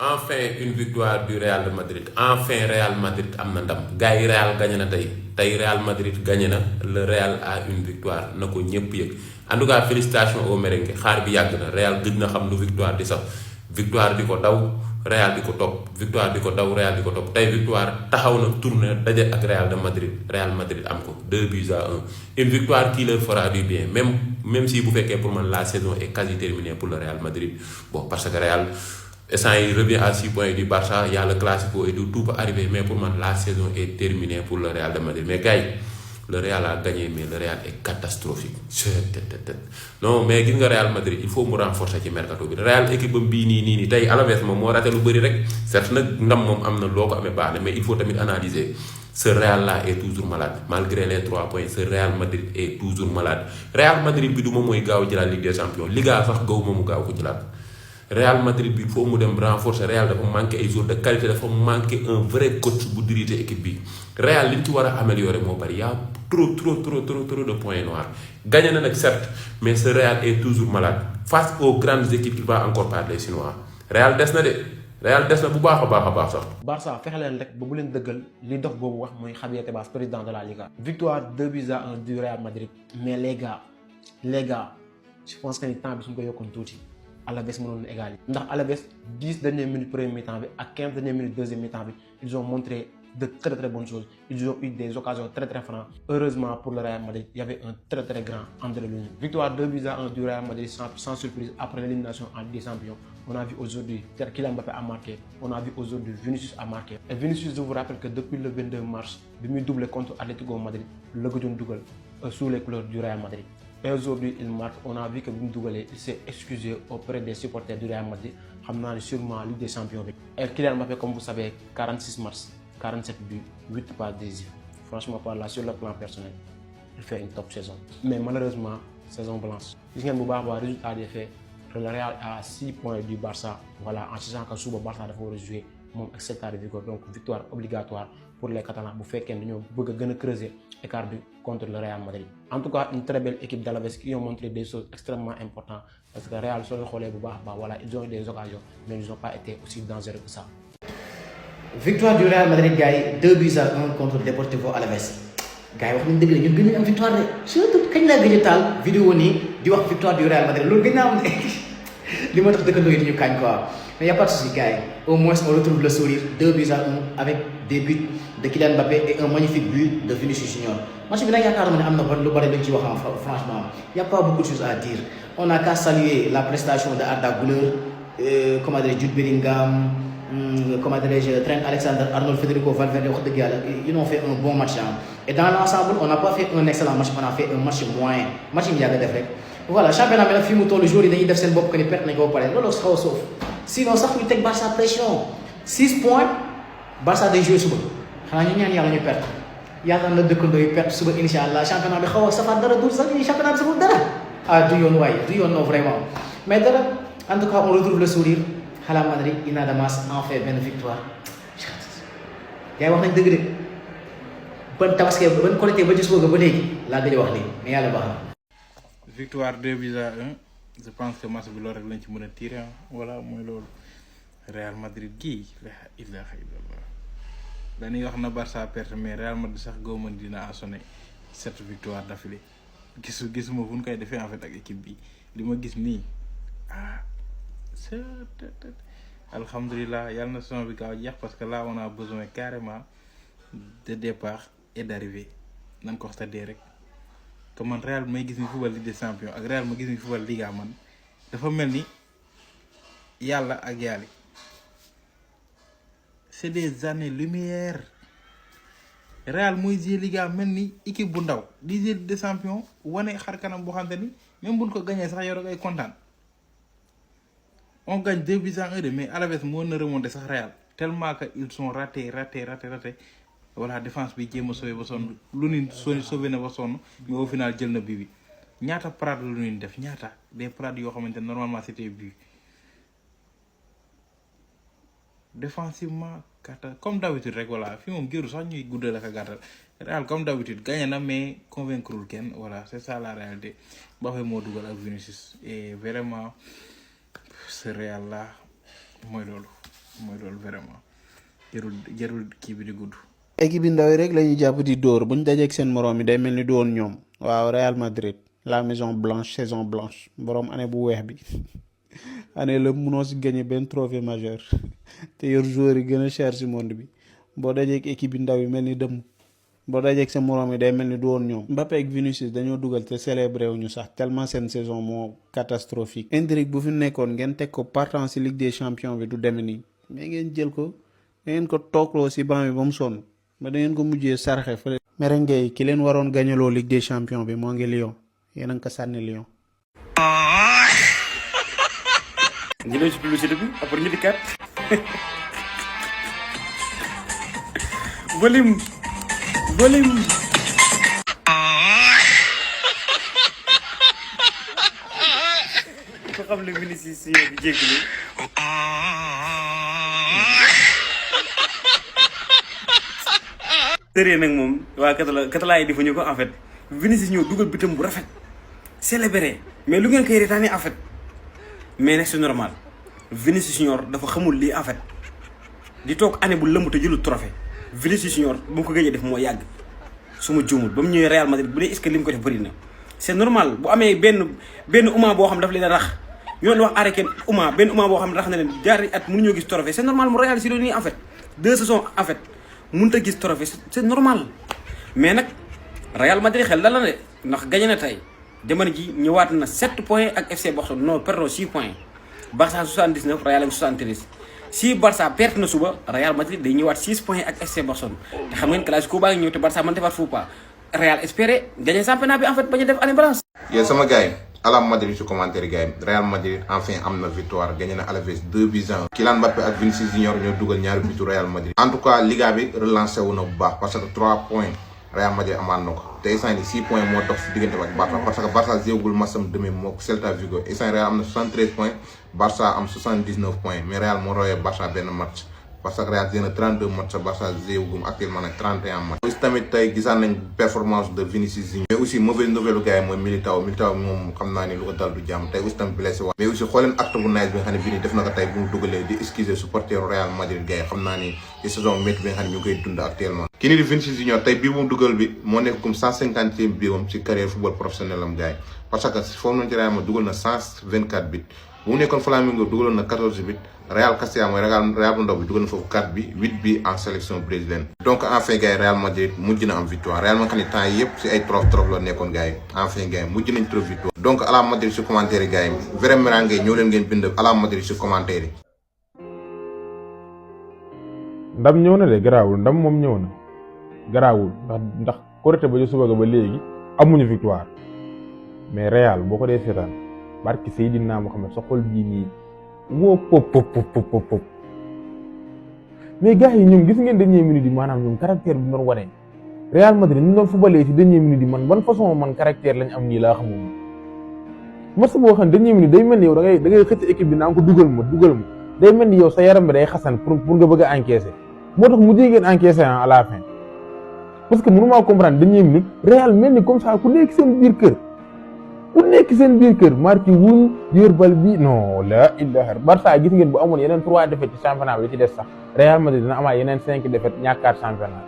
Enfin une victoire du Real de Madrid. Enfin Real Madrid am na ndam gars yi Real gagné na tey Real Madrid gagné na le Real a une victoire na ko ñëpp yëg en tout cas félicitations au merengue xaar bi yàgg na Real gëj na xam lu victoire di sax victoire di ko daw Real di ko topp victoire di ko daw Real di ko topp tey victoire taxaw na tourné daje ak Real de Madrid Real Madrid am ko 2-1 une victoire qui leur fera du bien même si bu fekkee pour man la saison est quasi terminée pour le Real Madrid bon parce que Real. Essant il revient à 6 points du Barça, il y a le Classico et tout peut arriver, mais pour moi la saison est terminée pour le Real de Madrid. Mais gars, le Real a gagné, mais le Real est catastrophique. Non, mais gis nga Real Madrid il faut mu renforcer ci mercato bi Real équipe bii nii tey Alaves moom moo raté lu bëri rek certes nag ndam moom am na loo ko amee baax na mais il faut tamit analyser ce Real là est toujours malade malgré les 3 points ce Real Madrid est toujours malade Real Madrid bi du moom mooy gaaw jëlaat Ligue des Champions Liga sax gaw moomu gaaw ko jëlaat. Real Madrid bi foo mu dem renforcer Real dafa manqué ay joueurs de qualité dafa manqué un vrai coach bu diriger équipe bi Real li ñu ci war a améliorer moo bari y a trop de points noirs gagné na nag certes mais ce Real est toujours malade face aux grandes équipes il va encore parler chinois Real des na de Real des na bu baax a baax sax. Barça fexe leen rek ba bu leen dëggal li dox boobu wax mooy Javier Tebas président de la Liga. Victoire 2-1 du Real Madrid mais les gars je pense que ni temps bi suñ ko yokkoon tuuti. Alaves mënoon na égal ndax Alaves 10 dernières minutes première mi-temps bi ak 15 dernières minutes deuxième mi-temps bi ils ont montré de très bonnes choses ils ont eu des occasions très franches. Heureusement pour le Real Madrid il y avait un très grand André Lunin. Victoire 2-1 du Real Madrid sans surprise après l'élimination en Ligue des Champions. On a vu aujourd'hui Kylian Mbappé a marqué, on a vu aujourd'hui Vinicius a marqué. Et Vinicius, je vous rappelle que depuis le 22 mars bi muy doublé contre Atlético Madrid la gëjoon dugal sous les couleurs du Real Madrid. Et aujourd'hui, il marque. On a vu que Bimdougalé s'est excusé auprès des supporters du Real Madrid. Ramenant sûrement Ligue des Champions. Et Kylian Mbappé, comme vous savez, 46 mars, 47 buts, 8 passes décisives. Franchement, par là, sur le plan personnel, il fait une top saison. Mais malheureusement, saison blanche. Il y a un résultat des faits. Le Real a 6 points du Barça. Voilà, en sachant que le Barça doit jouer mon excellent de vigor. Donc, victoire obligatoire pour les Catalans. Vous faites qu'ils veulent creuser l'écart contre le Real Madrid. En tout cas, une très belle équipe d'Alaves qui ont montré des choses extrêmement importantes. Parce que le Real, sur le relais, voilà, ils ont eu des occasions, mais ils n'ont pas été aussi dangereux que ça. Victoire du Real Madrid, gars, 2-1 contre Deportivo Alaves. Gars, wax nañu dëgg la ñun gën nañu am victoire de surtout kañ laa gëj a taal vidéo nii di wax victoire du Real Madrid loolu gën naa am ne li ma tax dëkkandoo yi di ñu kañ quoi. Mais il n'y a pas de souci, gars. Au moins, on retrouve le sourire 2-1 avec des buts de Kylian Mbappé et un magnifique but de Vinicius Junior. Moi, je suis franchement, il n'y a pas beaucoup de choses à dire. On n'a qu'à saluer la prestation de Arda Güler, comment dire, Jude Bellingham, comment dirais-je, Trent Alexander-Arnold, Federico Valverde. Ils ont fait un bon match. Hein. Et dans l'ensemble, on n'a pas fait un excellent match, on a fait un match moyen. Match il y a des défaites. Voilà, championnat maintenant, film le jour, il y a des défaites qui perdent, ils vont parler. Sauf. Sinon, ça fait que Barça pression. 6 points, Barça des joueurs suba. Xana ñu ñaan yalla ñu perte. Yalla na dëkkandoo yu perte suba inshallah championnat bi xaw safa dara dur sax ni championnat bi safa dara. Ah du yoon way, du yoon non vraiment. Mais dara en tout cas on retrouve le sourire. Hala Madrid ina Damas en fait une victoire. Gay wax nañ dëgg de. Ban tabaské ban qualité ba ci suba ba légui la gëj wax ni mais yalla baax na. Victoire 2-1. Je pense que match bi loolu rek lañ ci mën a tirer voilà mooy loolu Real Madrid gii la ilaha illallah dañuy wax na Barça perte mais Real Madrid sax goo mën dina assoné 7 victoires d'affilée gisuma fu ñu koy defee en fait ak équipe bi li ma gis nii c'est alhamdulilah yàlla na saison bi gaaw jeex parce que là on a besoin carrément de départ et d'arrivée nan ko xtadee rek que man Real may gis ni football Ligue des Champions ak Real ma gis ni football Liga man dafa mel ni yàlla ak yàlla c'est des années lumière Real mooy jouer Liga mel ni équipe bu ndaw di jouer Ligue des Champions wane xar kanam boo xamante ni même buñ ko gagné sax yow da ngay kontaan on gagne 2-1 mais Alaves moo na remonter sax Real tellement que ils sont ratés. Voilà défense bi jéem a sauvé ba sonn lu ni sauvé na ba sonn mais au final jël na bi ñaata parade lu ñu def ñaata des parades yoo xamante ne normalement c'était but défensivement comme d'habitude rek voilà fi moom géru sax ñuy guddal ak a gàttal Real comme d'habitude gagné na mais convaincrewul kenn voilà c'est ça la réalité Mbappé moo dugal ak Vinicius et vraiment ce Real là mooy loolu mooy loolu vraiment jarul kii bi di gudd. équipe yi ndaw yi rek la ñuy jàpp di dóor bu ñu dajeeg seen moroom yi day mel ni du woon ñoom. waaw Real Madrid la maison blanche saison blanche borom année bu weex bi année la munoo si gagné benn trophée majeur te yor joueur yi gën a cher si monde bi boo dajeeg équipe yi ndaw yi mel ni dëmm boo dajeeg seen moroom yi day mel ni du woon ñoom. Mbappé ak Vinicius dañoo dugal te célébré wu ñu sax tellement seen saison moo catastrophique. Endrick bu fi nekkoon ngeen teg ko partant si Ligue des champions bi du deme nii mais ngeen jël ko ngeen ko toogloo si banc bi ba mu sonn ba da ngeen ko mujjee sarxe fële. merengue yi ki leen waroon gañaloo Ligue des champions bi moo ngi Lyon yéen a ngi ko sànni Lyon. jëlee ci publicité bi après ñu dikkaat volume ko xam le Vinicius si bi jégglu tëree nag moom waa Catala yi defuñu ko en fait Vinicius ñëw dugal bitam bu rafet célébré mais lu ngeen koy reetaanee en fait mais nag c'est normal Vinicius Junior dafa xamul lii en fait di toog année bu lëmb te jëlul trophée Vinicius Junior bu mu ko gëjee def moo yàgg su ma juumul ba mu ñëwee Real Madrid bu dee est-ce que li mu ko def bëri na c'est normal bu amee benn uma boo xam daf leen a rax ñu doon wax arrêté benn uma boo xam ne rax na leen jaari at mënuñoo gis trophée c'est normal mu réaliser loolu nii en fait 2 saisons en fait mënut a gis trophée c'est normal mais nag Real Madrid xel dal na de ndax gagné na tey jamono ji ñëwaat na 7 points ak FC Barcelone non pardon 6 points Barça 79 Real ak 73 si Barça perte na suba Real Madrid day ñëwaat 6 points ak FC Barcelone te xam ngeen classico baa ngi ñëw te Barça mën defaat faux pas Real espérer gagner championnat bi en fait bañu def année balance. yéen sama gars yi ala Madrid ci commentaire gars yi Real Madrid enfin am na victoire gagné na Alaves 2-1. Kylian Mbappé ak Vinicius Junior ñoo dugal ñaari butu Real Madrid. en tout cas Liga bi relancé wu na bu baax parce que 3 points Real Madrid amaan na ko te instant yii 6 points moo dox si diggante ak Barça parce que Barça jéegul matcham demi moo Celta Vigo instant Real am na 73 points Barça am 79 points mais Real moo royee Barça benn match parce que Real jéem na 32 match Barça jéegul actuellement nag 31 match. aussi tamit tey gisaan nañ performance de Vinicius Junior mais aussi mauvaise nouvelle gars yi mooy Militao moom xam naa ni lu ko dal du jàmm tey aussi tamit blessé wax mais aussi xooleen acte bu nice bi nga xam ne Vini def na ko tey bu mu dugalee di excuser supporter Real Madrid gars yi xam naa ni ci saison métti bi nga xam ne ñu ngi koy dund actuellement. kii nii di Vinicius Junior tey bii mu dugal bi moo nekk comme 150e biiram ci carrière football professionnel am gars yi parce que foofu noonu ci Real ma dugal na 124 bit bu mu nekkoon Flamengo dugaloon na 14 bit Real Castilla mooy Real bu ndaw bi dugal na foofu 4 bi 8 bi en sélection brésilienne. donc enfin gars yi Real Madrid mujj na am victoire Real ma xam ne temps yëpp si ay trophée la nekkoon gars yi enfin gars yi mujj nañ trop victoire. donc à la Madrid si commentaire yi gars yi vraiment ngay ñëw leen ngeen bind à la Madrid si commentaire yi. ndam ñëw na de garaawul ndam moom ñëw na garaawul ndax Korité ba ju suba ga ba léegi amuñu victoire mais Real boo ko dee seetaan barki Seydina Mohamed sa xol bii nii woo pop mais gars yi ñoom gis ngeen dernière minute yi maanaam ñoom caractère bi ñu doon wane Real Madrid ñu doon footballee ci dernière minute yi man ban façon man caractère lañ am nii laa xamul match boo xam ne dernière minute day mel ni yow da ngay xëcc équipe bi naan ko dugal ma day mel ni yow sa yaram bi day xasan pour nga bëgg a encaisser moo tax mu jigéen encaisser à la fin parce que mënu maa comprendre dernière minute Real mel ni comme ça ku nekk seen biir kër marqué wul yor bal bi non la ilaha Barça gis ngeen bu amoon yeneen 3 défaites ci championnat bi ci des sax Real Madrid dina amaat yeneen 5 défaites ñàkkaat championnat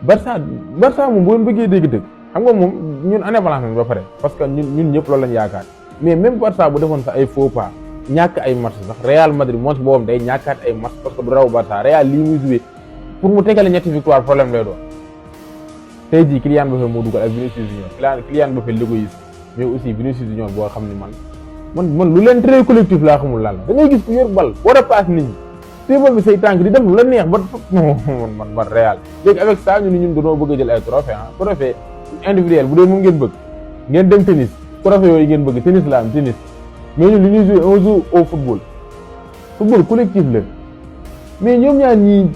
Barça moom bu ngeen bëggee dégg-dëgg xam nga moom ñun année balance nañ ba pare parce que ñun ñëpp loolu lañ yaakaar mais même Barça bu defoon sax ay faux pas ñàkk ay match sax Real Madrid moom si boobam day ñàkkaat ay match parce que du raw Barça Real lii muy joué pour mu tegale ñetti victoire problème lay doon tey jii Kylian Mbappé moo dugal ak Vinicius Junior Kylian Mbappé l'égoïste mais aussi Vinicius Junior boo xam ne man lu leen très collectif laa xamul lan la da ngay gis ku yor bal war a passe nit ñi téebal bi say tànk di def lu la neex ba man Real léegi avec ça ñun dañoo bëgg a jël ay trophée individuel bu dee moom ngeen bëgg ngeen dem tennis trophée yooyu ngeen bëgg tennis la am tennis mais ñun li ñuy jouer on joue au football collectif la mais ñoom ñaar ñii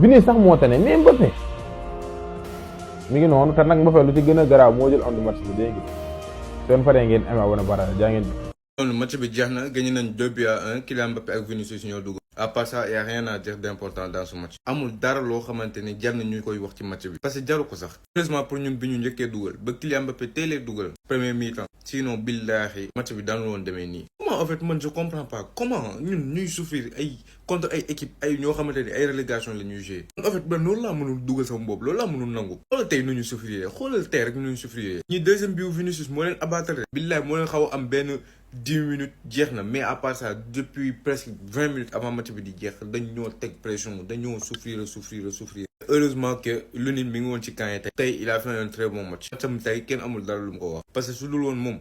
Vinicius sax moo tane mais Mbappé mi ngi noonu te nag Mbappé lu ci gën a garaaw moo jël on match bi dégg nga seen faree ngeen amee wana bara jaa ngeen. match bi jeex na gagné nañ 2-1 Kylian Mbappé ak Vinicius ñoo dugg. à part ça y a rien à dire d'important dans ce match amul dara loo xamante ni jar na ñu koy wax ci match bi parce que jaru ko sax heureusement pour ñun bi ñu njëkkee dugal ba Kylian Mbappé teelee dugal premier mi-temps sinon billahi match bi daanu woon demee nii comment en fait man je comprends pas comment ñun ñuy souffrir ay contre ay équipe ay ñoo xamante ni ay relégation la ñuy jouer en fait man loolu laa mënul dugal sama bopp loolu laa mënul nangu xoolal tey nu ñu souffrir xoolal tey rek nu ñu souffrir ñi deuxième bi Vinicius moo leen abattre billahi moo leen xaw a am benn 10 minutes jeex na mais à part ça depuis presque 20 minutes avant match bi di jeex dañ ñoo teg pression dañoo souffrir heureusement que Lunin mi ngi woon ci camp yi tey il a fait un très bon match tam tey kenn amul dara lu mu ko wax parce que su dul woon moom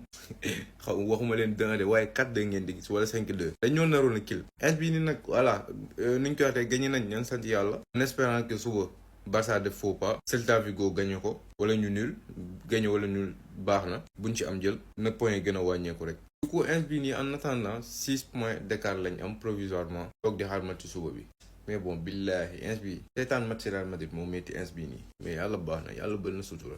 xaw waxuma leen 2 de waaye 4-2 ngeen di gis wala 5-2 dañoo naroon a kill ins bii ni nag voilà ni ñu koy waxee gagné nañ ña ngi sant yàlla en espérant que suba Barça def faux pas Celta Vigo gagné ko wala ñu nul gagné wala nul baax na buñ ci am jël na point yi gën a wàññeeku rek du coup ins bii nii en attendant 6 points d'écart lañ am provisoirement toog di xaar match suba bi mais bon billahi ins bi seetaan match Real Madrid moo metti ins bii nii mais yàlla baax na yàlla bëri na sutura